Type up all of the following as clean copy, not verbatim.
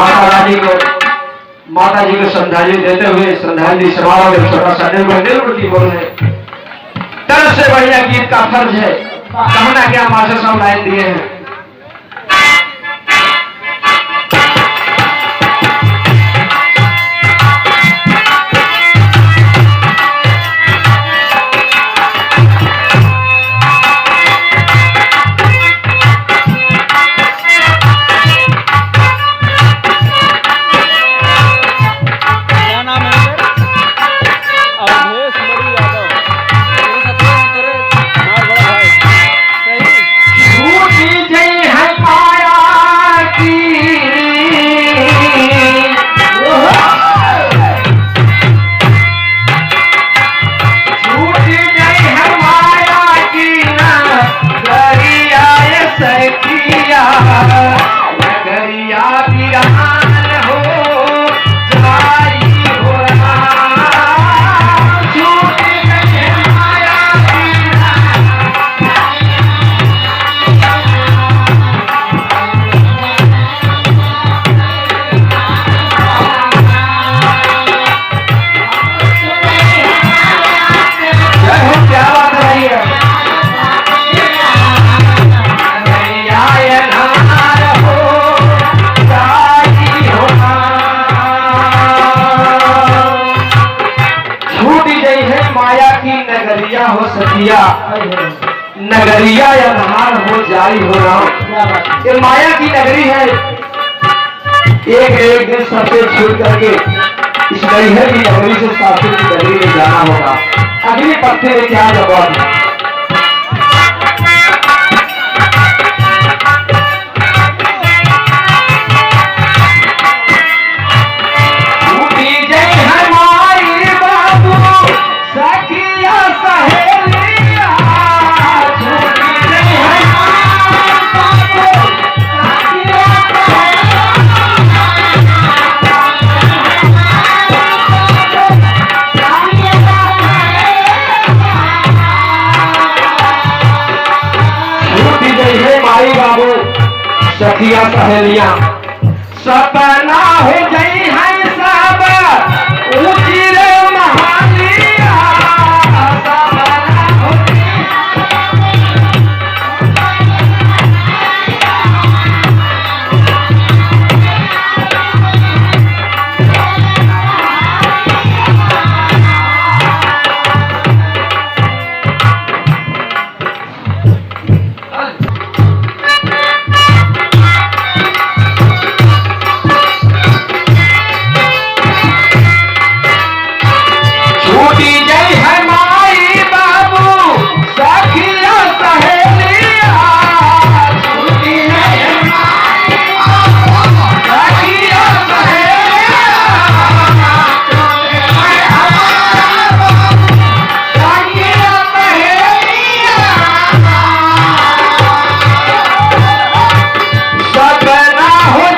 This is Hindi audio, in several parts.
माता रानी को माता जी को श्रद्धांजलि देते हुए श्रद्धांजलि समारोह में छोटा सा निर्वृत्ति बोल रहे तरफ से बढ़िया गीत का फर्ज है कहना क्या मास्टर साहब लाइन दिए हैं। नगरिया हो सखिया नगरिया अनहार हो जाई हो राम। ये माया की नगरी है। एक दिन सबसे छूट करके इस नैहर की नगरी से सासुर की नगरी में जाना होगा। अगली पत्ते में क्या जवाब सखिया सहेलियां सपना हो गई है सब ऊंची रे महालिया सपना हो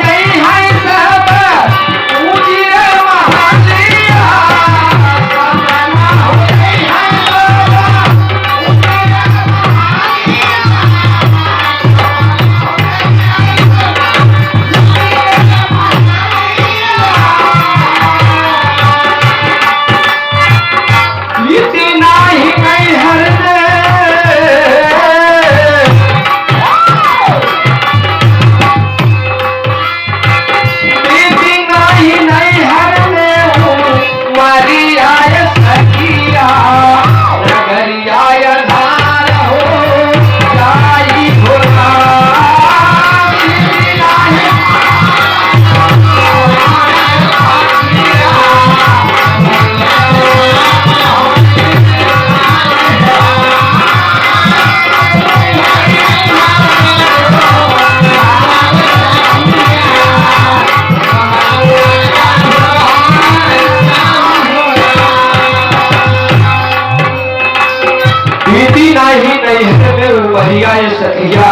बढ़िया ये सखिया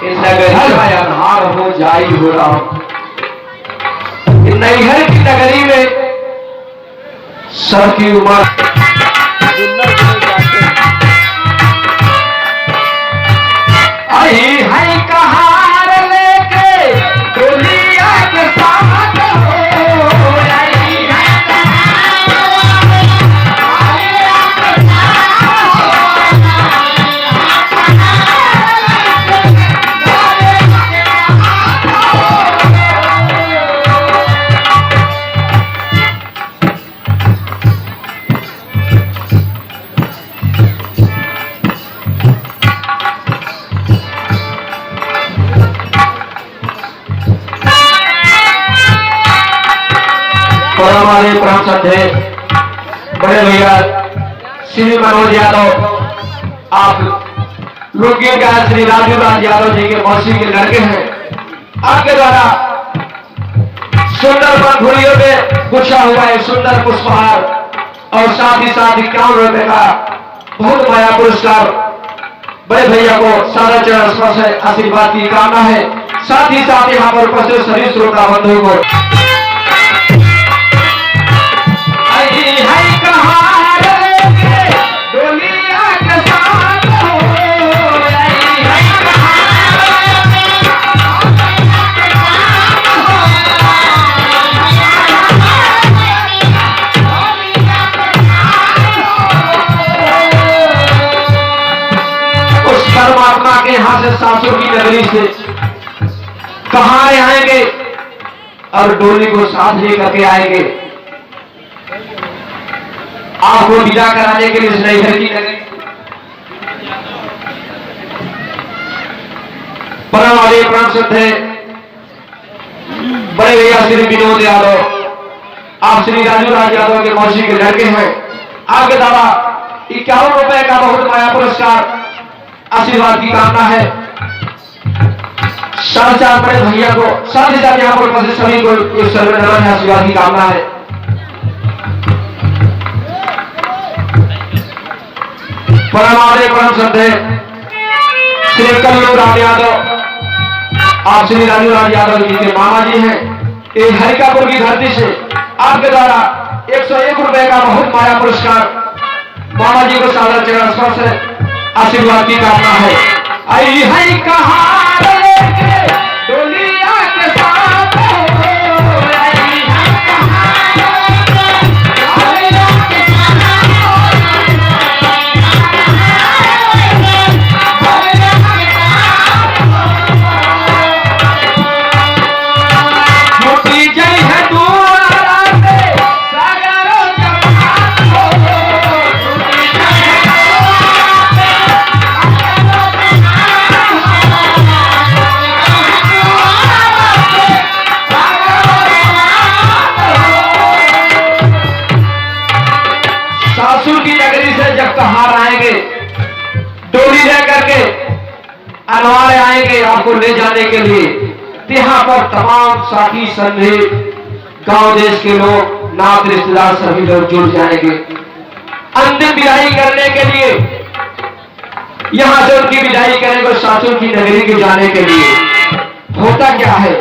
नगरी अनहार हो जाई हो राम। नैहर की नगरी में सबकी उम्र आई है कहार लेके डोलिया के साथ प्राण श्रद्धेय बड़े भैया श्री मनोज यादव, आप लोकगीत गायक श्री राजू राज यादव जी के मौसी के लड़के हैं। आपके द्वारा सुंदर पंखुड़ियों में गुच्छा हुआ है सुंदर पुष्पहार और साथ ही साथ 51 रुपए का बहुत बड़ा पुरस्कार बड़े भैया को सारा चरण स्पर्श है आशीर्वाद की कामना है। साथ ही साथ यहाँ पर उपस्थित सभी श्रोता बंधुओं को परमात्मा के यहां से सासुर की नगरी से कहां आएंगे और डोली को साथ लेकर के आएंगे आपको विदा कराने के लिए इस नई घर की नगरी। परम आदि प्राण श्रद्धेय बड़े भैया श्री विनोद यादव, आप श्री राजू राज यादव के मौसी के लड़के हैं। आपके द्वारा 51 रुपए का बहुत बड़ा पुरस्कार आशीर्वाद की कामना है। साढ़े 4 बड़े भैया को साथ ही साथ यहाँ पर उपस्थित सभी को एक सर्वनमन आशीर्वाद की कामना है। परम आदरणीय परम श्रद्धेय श्री कल्लू राम यादव, आप श्री राजू राज यादव जी के मामा जी हैं। ये हरिकापुर की धरती से आपके द्वारा 101 रुपए का बहुत बड़ा पुरस्कार मामा जी को सादर चरण स्पर्श है आशीर्वाद की कामना है। आई है कहां लेके डोलिया के साथ आई है कहां डोलिया के मोटी जय है दूरा से सागरों आएंगे डोली लेकर के अनवाड़े आएंगे आपको ले जाने के लिए। यहाँ पर तमाम साथी संधि गांव देश के लोग नात रिश्तेदार सभी लोग जुड़ जाएंगे अंतिम विदाई करने के लिए। यहाँ से उनकी विदाई करेंगे सासुर की नगरी के जाने के लिए। होता क्या है